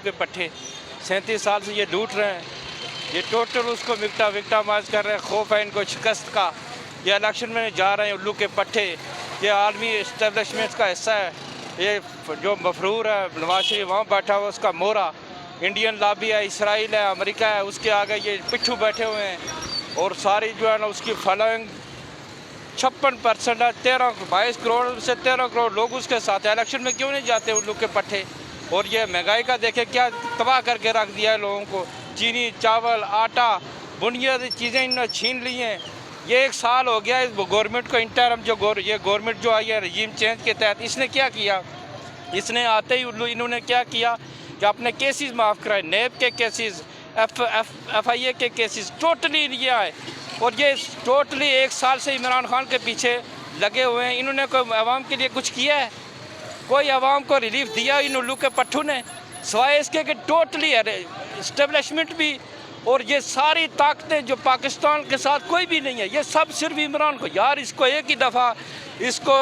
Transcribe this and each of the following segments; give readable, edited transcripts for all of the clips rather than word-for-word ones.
के पट्टे 37 साल से ये लूट रहे हैं। ये टोटल उसको विक्टामाइज कर रहे हैं, खौफ है इनको शिकस्त का। ये इलेक्शन में जा रहे हैं उल्लू के पट्टे। ये आर्मी इस्टेब्लिशमेंट का हिस्सा है। ये जो मफरूर है नवाज शरीफ वहाँ बैठा हुआ, उसका मोहरा इंडियन लॉबी है, इसराइल है, अमेरिका है, उसके आगे ये पिट्ठू बैठे हुए हैं। और सारी जो है ना उसकी फॉलोइंग 56% है। 22 करोड़ से 13 करोड़ लोग उसके साथ है। इलेक्शन में क्यों नहीं जाते उल्लू के पट्टे? और ये महंगाई का देखे क्या तबाह करके रख दिया है लोगों को। चीनी, चावल, आटा, बुनियादी चीज़ें इन्होंने छीन ली हैं। ये 1 साल हो गया इस गवर्नमेंट को, इंटरम जो ये गवर्नमेंट जो आई है रजीम चेंज के तहत, इसने क्या किया? इसने आते ही उल्लू इन्होंने क्या किया कि अपने केसेस माफ़ कराए, नेब के केसेस, FIA के केसेस टोटली लिया है। और ये टोटली 1 साल से इमरान खान के पीछे लगे हुए हैं। इन्होंने कोई आवाम के लिए कुछ किया है? कोई आवाम को रिलीफ दिया इन उल्लू के पट्टू ने? सवाए इसके कि टोटली इस्टेब्लिशमेंट भी और ये सारी ताकतें जो पाकिस्तान के साथ कोई भी नहीं है, ये सब सिर्फ इमरान को। यार इसको एक ही दफ़ा इसको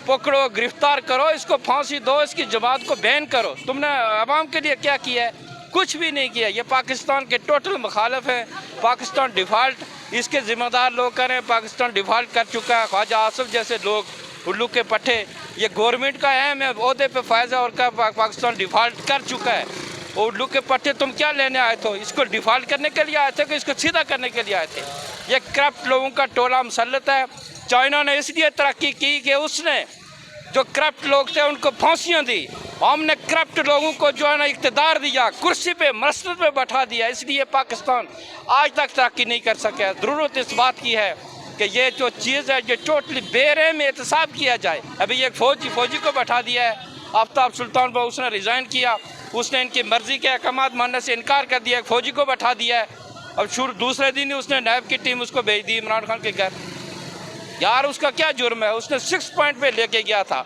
पकड़ो, गिरफ्तार करो, इसको फांसी दो, इसकी जमात को बैन करो। तुमने आवाम के लिए क्या किया है? कुछ भी नहीं किया। ये पाकिस्तान के टोटल मुखालिफ हैं। पाकिस्तान डिफ़ाल्ट, इसके ज़िम्मेदार लोग करें, पाकिस्तान डिफ़ाल्ट कर चुका है। ख्वाजा आसिफ जैसे लोग उल्लू के पट्टे, ये गवर्नमेंट का अहम है, ओहदे पे फायदा और का पाकिस्तान डिफ़ाल्ट कर चुका है। और उल्लू के पट्टे तुम क्या लेने आए थे? इसको डिफ़ाल्ट करने के लिए आए थे कि इसको सीधा करने के लिए आए थे? ये करप्ट लोगों का टोला मुसल्लत है। चाइना ने इसलिए तरक्की की कि उसने जो करप्ट लोग थे उनको फांसियाँ दी। हमने करप्ट लोगों को जो है ना इक़्तिदार दिया, कुर्सी पे मसनद पे बैठा दिया। इसलिए पाकिस्तान आज तक तरक्की नहीं कर सका। ज़रूरत इस बात की है कि ये जो चीज़ है ये टोटली बेरहम एहतसाब किया जाए। अभी एक फौजी को बैठा दिया है, आफ्ताब सुल्तान पर, उसने रिज़ाइन किया, उसने इनकी मर्ज़ी के अहकामात मानने से इनकार कर दिया। एक फ़ौजी को बैठा दिया है। अब दूसरे दिन ही उसने नैब की टीम उसको भेज दी इमरान खान के घर। यार उसका क्या जुर्म है? उसने 6 पॉइंट पे लेके गया था।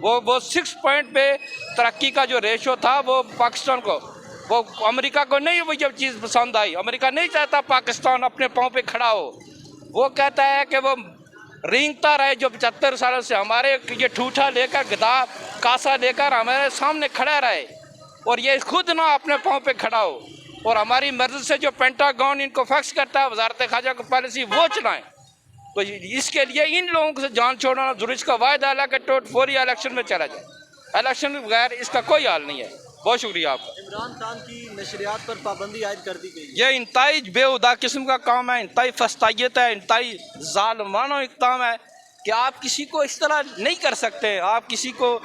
वो 6 पॉइंट पे तरक्की का जो रेशो था वो पाकिस्तान को, वो अमेरिका को नहीं वो जब चीज़ पसंद आई। अमेरिका नहीं चाहता पाकिस्तान अपने पाँव पे खड़ा हो। वो कहता है कि वो रेंगता रहे जो 75 सालों से हमारे ये ठूठा लेकर, गधा कासा लेकर हमारे सामने खड़ा रहे, और ये खुद ना अपने पाँव पे खड़ा हो। और हमारी मर्जी से जो पेंटागन इनको फैक्स करता है, वजारत ख़ारजा की पॉलिसी वो चलाएं। तो इसके लिए इन लोगों से जान छोड़ना जरूरी। इसका वायदा अला के फौरी इलेक्शन में चला जाए। इलेक्शन के बगैर इसका कोई हाल नहीं है। बहुत शुक्रिया आपका। इमरान खान की नशरियात पर पाबंदी आयद कर दी गई। ये इंतहाई बेहुदा किस्म का काम है, इंतहाई फस्तायत है, इंतहाई जालिमाना इक़दाम है कि आप किसी को इस तरह नहीं कर सकते। आप किसी को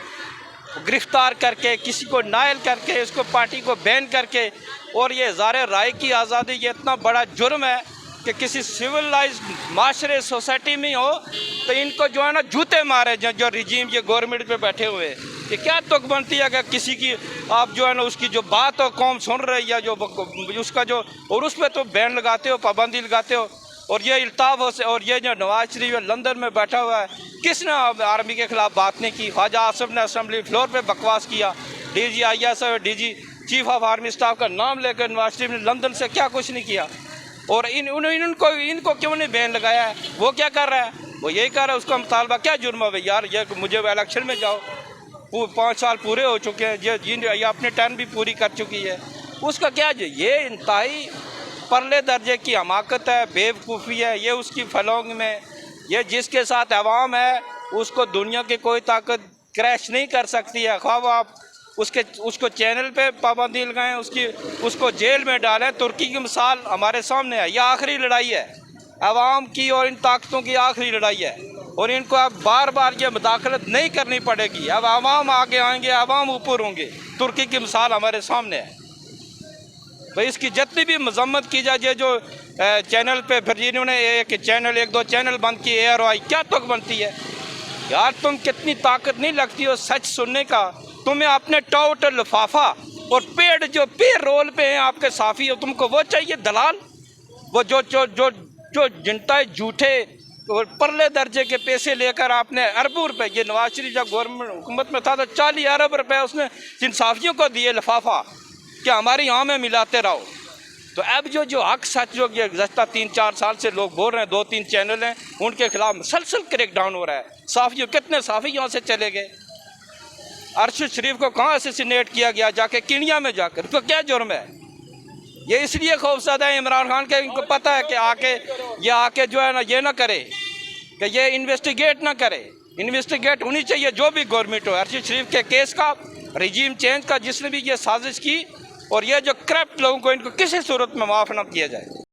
गिरफ्तार करके, किसी को नायल करके, इसको पार्टी को बैन करके, और ये इज़हार राय की आज़ादी, ये इतना बड़ा जुर्म है कि किसी सिविलाइज माशरे सोसाइटी में हो तो इनको जो है ना जूते मारे जो रिजीम ये गवर्नमेंट पे बैठे हुए। ये क्या तुक बनती है कि किसी की आप जो है ना उसकी जो बात हो कौम सुन रही है, जो उसका जो, और उस पर तो बैन लगाते हो, पाबंदी लगाते हो। और ये इल्ताफ़ हो से, और ये जो नवाज शरीफ लंदन में बैठा हुआ है, किसने आर्मी के ख़िलाफ़ बात नहीं की? ख्वाजा आसिफ ने असम्बली फ्लोर पर बकवास किया। DG DG chief of army staff का नाम लेकर नवाज शरीफ ने लंदन से क्या कुछ नहीं किया। और इनको क्यों नहीं बैन लगाया है? वो क्या कर रहा है? वो यही कर रहा है, उसका मुतालबा क्या जुर्म है यार? ये मुझे इलेक्शन में जाओ, 5 साल पूरे हो चुके हैं, ये अपने टर्न भी पूरी कर चुकी है, उसका क्या? ये इंतहाई परले दर्जे की हमाकत है, बेवकूफ़ी है ये उसकी फलोंग में। ये जिसके साथ अवाम है उसको दुनिया की कोई ताकत क्रैश नहीं कर सकती है। ख्वाब आप उसको चैनल पे पाबंदी लगाएं, उसको जेल में डालें। तुर्की की मिसाल हमारे सामने है। यह आखिरी लड़ाई है अवाम की और इन ताकतों की, आखिरी लड़ाई है। और इनको अब बार बार ये मुदाखलत नहीं करनी पड़ेगी। अब अवाम आगे आएंगे, अवाम ऊपर होंगे। तुर्की की मिसाल हमारे सामने है। भाई इसकी जितनी भी मजम्मत की जाए, जो चैनल पे फिर जिन्होंने एक दो चैनल बंद किए, ARY, क्या तुक बनती है यार? तुम कितनी ताकत नहीं लगती हो सच सुनने का? तुम्हें अपने टोटल लिफाफा और पेड जो पे रोल पे हैं आपके साफी हो, तुमको वो चाहिए दलाल? वो जो जिनता झूठे और परले दर्जे के पैसे लेकर आपने अरबों रुपए, ये नवाज शरीफ जब गवर्नमेंट हुकूमत में था तो 40 अरब रुपए उसने जिन साफियों को दिए लिफाफा कि हमारी यहाँ में मिलाते रहो। तो अब जो हक सच जो ये गुज़श्ता 3-4 साल से लोग बोल रहे हैं, 2-3 चैनल हैं, उनके खिलाफ मुसलसल क्रैक डाउन हो रहा है। साफियों, कितने साफी यहाँ से चले गए? अरशद शरीफ को कहाँ असैसिनेट किया गया, जाके किनिया में जाकर, उसको क्या जुर्म है? ये इसलिए खौफजदा है इमरान खान के, इनको पता है कि आके जो है ना ये ना करे, कि ये इन्वेस्टिगेट ना करे। इन्वेस्टिगेट होनी चाहिए जो भी गवर्नमेंट हो, अरशद शरीफ के केस का, रजीम चेंज का, जिसने भी ये साजिश की, और ये जो करप्ट लोगों को, इनको किसी सूरत में माफ़ ना किया जाए।